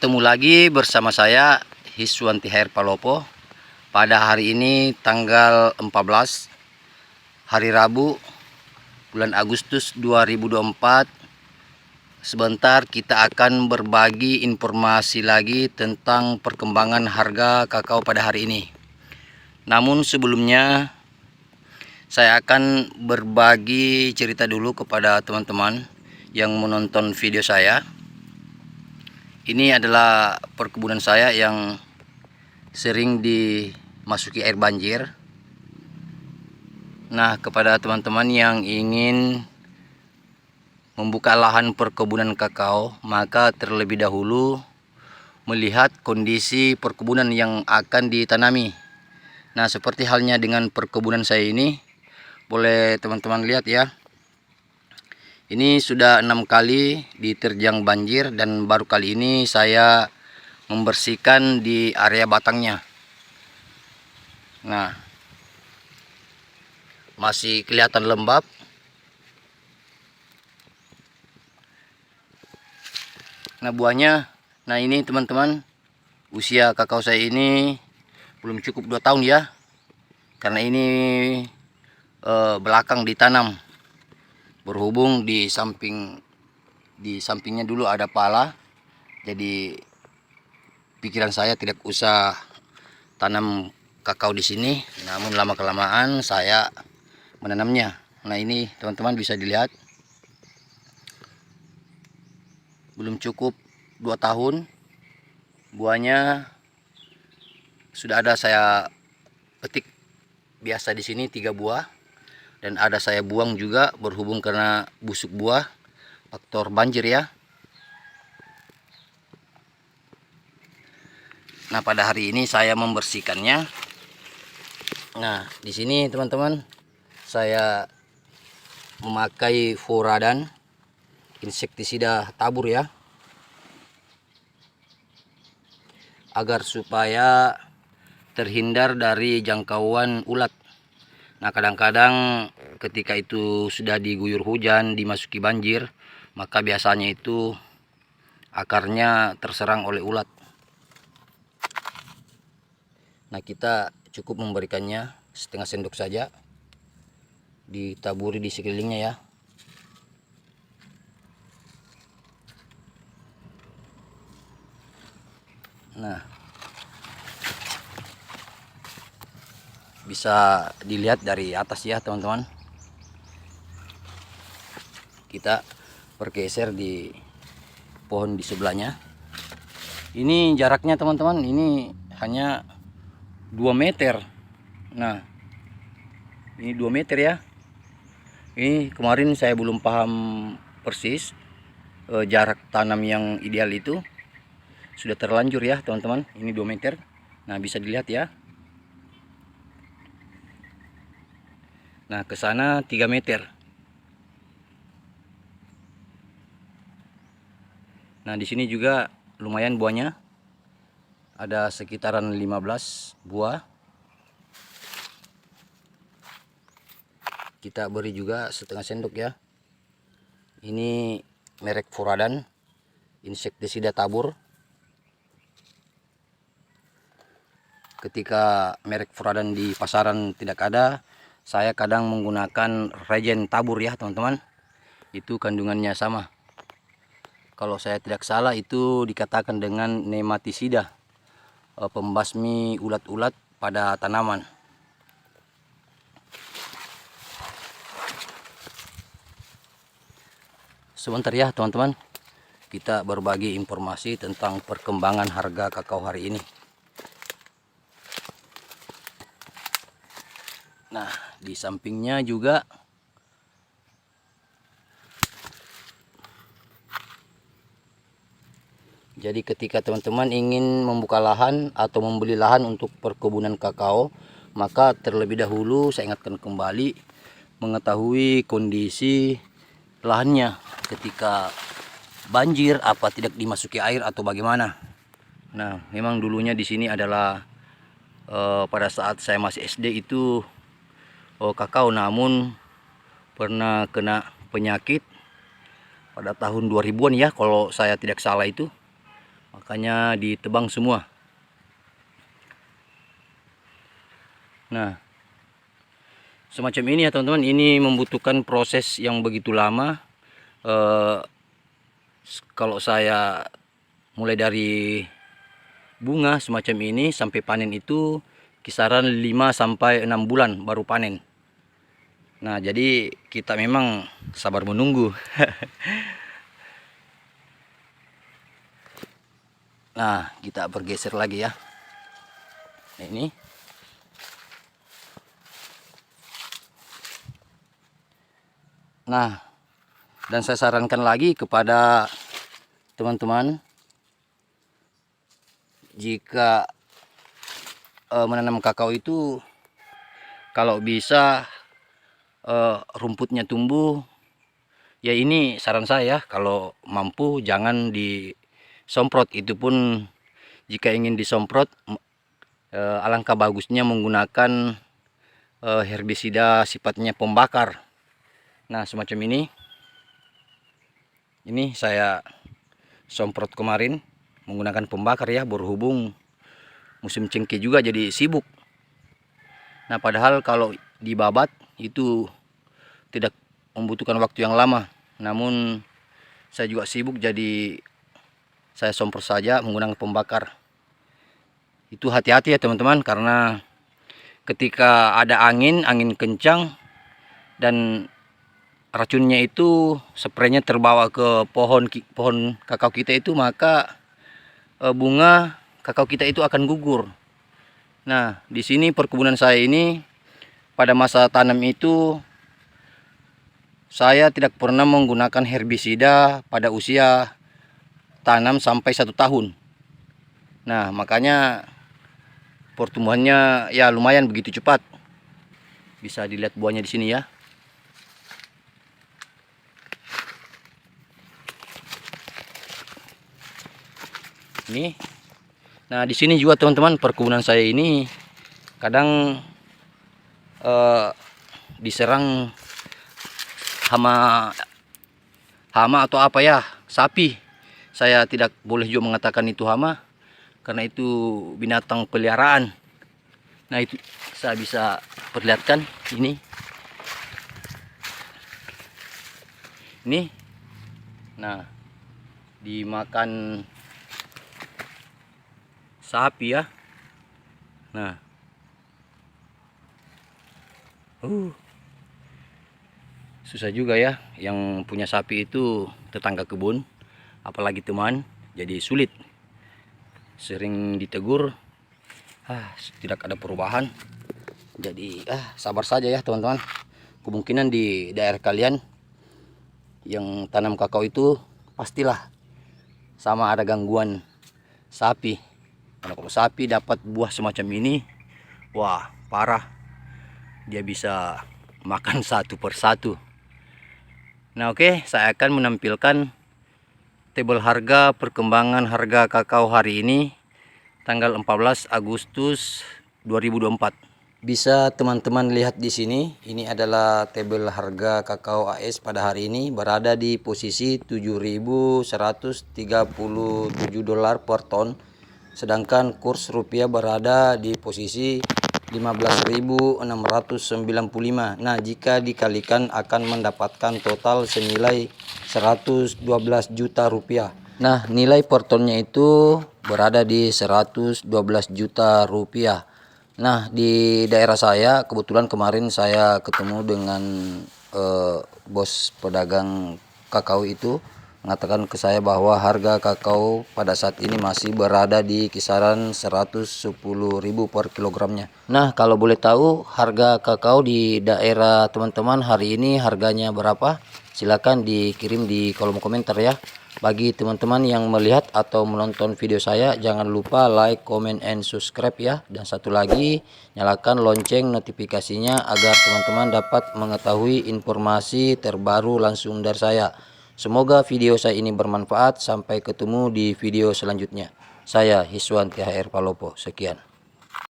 Ketemu lagi bersama saya Hiswanti Hair Palopo. Pada hari ini tanggal 14 hari Rabu bulan Agustus 2024. Sebentar kita akan berbagi informasi lagi tentang perkembangan harga kakao pada hari ini. Namun sebelumnya saya akan berbagi cerita dulu kepada teman-teman yang menonton video saya. Ini adalah perkebunan saya yang sering dimasuki air banjir. Nah, kepada teman-teman yang ingin membuka lahan perkebunan kakao, maka terlebih dahulu melihat kondisi perkebunan yang akan ditanami. Nah, seperti halnya dengan perkebunan saya ini, boleh teman-teman lihat ya. Ini sudah 6 kali diterjang banjir dan baru kali ini saya membersihkan di area batangnya. Nah, masih kelihatan lembab. Nah, buahnya, nah ini teman-teman, usia kakao saya ini belum cukup 2 tahun ya. Karena ini belakang ditanam. Berhubung di sampingnya dulu ada pala, jadi pikiran saya tidak usah tanam kakao di sini. Namun lama kelamaan saya menanamnya. Nah, ini teman-teman bisa dilihat, belum cukup 2 tahun buahnya sudah ada saya petik biasa di sini 3 buah. Dan ada saya buang juga berhubung karena busuk buah, faktor banjir ya. Nah, pada hari ini saya membersihkannya. Nah, di sini teman-teman saya memakai Furadan insektisida tabur ya, agar supaya terhindar dari jangkauan ulat. Nah, kadang-kadang ketika itu sudah diguyur hujan, dimasuki banjir, maka biasanya itu akarnya terserang oleh ulat. Nah, kita cukup memberikannya setengah sendok saja, ditaburi di sekelilingnya ya. Nah, bisa dilihat dari atas ya teman-teman. Kita bergeser di pohon di sebelahnya. Ini jaraknya teman-teman, ini hanya 2 meter. Nah, ini 2 meter ya. Ini kemarin saya belum paham persis jarak tanam yang ideal itu. Sudah terlanjur ya teman-teman, ini 2 meter. Nah, bisa dilihat ya. Nah, ke sana 3 meter. Nah, di sini juga lumayan buahnya. Ada sekitaran 15 buah. Kita beri juga setengah sendok ya. Ini merek Furadan insektisida tabur. Ketika merek Furadan di pasaran tidak ada, saya kadang menggunakan regen tabur ya teman-teman. Itu kandungannya sama. Kalau saya tidak salah itu dikatakan dengan nematisida, pembasmi ulat-ulat pada tanaman. Sebentar ya teman-teman, kita berbagi informasi tentang perkembangan harga kakao hari ini. Nah, di sampingnya juga jadi ketika teman-teman ingin membuka lahan atau membeli lahan untuk perkebunan kakao, maka terlebih dahulu saya ingatkan kembali mengetahui kondisi lahannya ketika banjir, apa tidak dimasuki air atau bagaimana. Nah, memang dulunya di sini adalah pada saat saya masih SD itu kakao, namun pernah kena penyakit pada tahun 2000-an ya kalau saya tidak salah itu. makanya ditebang semua. Nah, semacam ini ya teman-teman, ini membutuhkan proses yang begitu lama. Kalau saya mulai dari bunga semacam ini sampai panen itu kisaran 5-6 bulan baru panen. Nah, jadi kita memang sabar menunggu. Nah, kita bergeser lagi ya. Ini. Nah, dan saya sarankan lagi kepada teman-teman, jika menanam kakao itu kalau bisa rumputnya tumbuh, ya ini saran saya, kalau mampu jangan disomprot. Itu pun jika ingin disomprot, alangkah bagusnya menggunakan herbisida sifatnya pembakar. Nah, semacam ini saya somprot kemarin menggunakan pembakar ya, berhubung musim cengkeh juga jadi sibuk. Nah, padahal kalau dibabat itu tidak membutuhkan waktu yang lama, namun saya juga sibuk jadi saya semprot saja menggunakan pembakar. Itu hati-hati ya teman-teman, karena ketika ada angin kencang dan racunnya itu spraynya terbawa ke pohon kakao kita itu, maka bunga kakao kita itu akan gugur. Nah, di sini perkebunan saya ini pada masa tanam itu saya tidak pernah menggunakan herbisida pada usia tanam sampai 1 tahun. Nah, makanya pertumbuhannya ya lumayan begitu cepat. Bisa dilihat buahnya di sini ya. Ini. Nah, di sini juga teman-teman, perkebunan saya ini kadang diserang hama atau apa ya, sapi. Saya tidak boleh juga mengatakan itu hama, karena itu binatang peliharaan. Nah, itu saya bisa perlihatkan ini. Nah, dimakan sapi ya. Nah, susah juga ya yang punya sapi itu, tetangga kebun apalagi teman, jadi sulit. Sering ditegur, tidak ada perubahan. Jadi sabar saja ya teman-teman. Kemungkinan di daerah kalian yang tanam kakao itu pastilah sama ada gangguan sapi. Karena kalau sapi dapat buah semacam ini, wah parah, dia bisa makan satu persatu. Nah, oke, saya akan menampilkan tabel harga perkembangan harga kakao hari ini tanggal 14 Agustus 2024. Bisa teman-teman lihat di sini, ini adalah tabel harga kakao AS pada hari ini, berada di posisi 7.137 dolar per ton, sedangkan kurs rupiah berada di posisi 15.695. Nah, jika dikalikan akan mendapatkan total senilai 112 juta rupiah. Nah, nilai per tonnya itu berada di 112 juta rupiah. Nah, di daerah saya kebetulan kemarin saya ketemu dengan bos pedagang kakao itu, mengatakan ke saya bahwa harga kakao pada saat ini masih berada di kisaran 110.000 per kilogramnya. Nah, kalau boleh tahu harga kakao di daerah teman-teman hari ini harganya berapa? Silakan dikirim di kolom komentar ya. Bagi teman-teman yang melihat atau menonton video saya, jangan lupa like, comment, and subscribe ya. Dan satu lagi, nyalakan lonceng notifikasinya agar teman-teman dapat mengetahui informasi terbaru langsung dari saya. Semoga video saya ini bermanfaat. Sampai ketemu di video selanjutnya. Saya Hiswan THR Palopo. Sekian.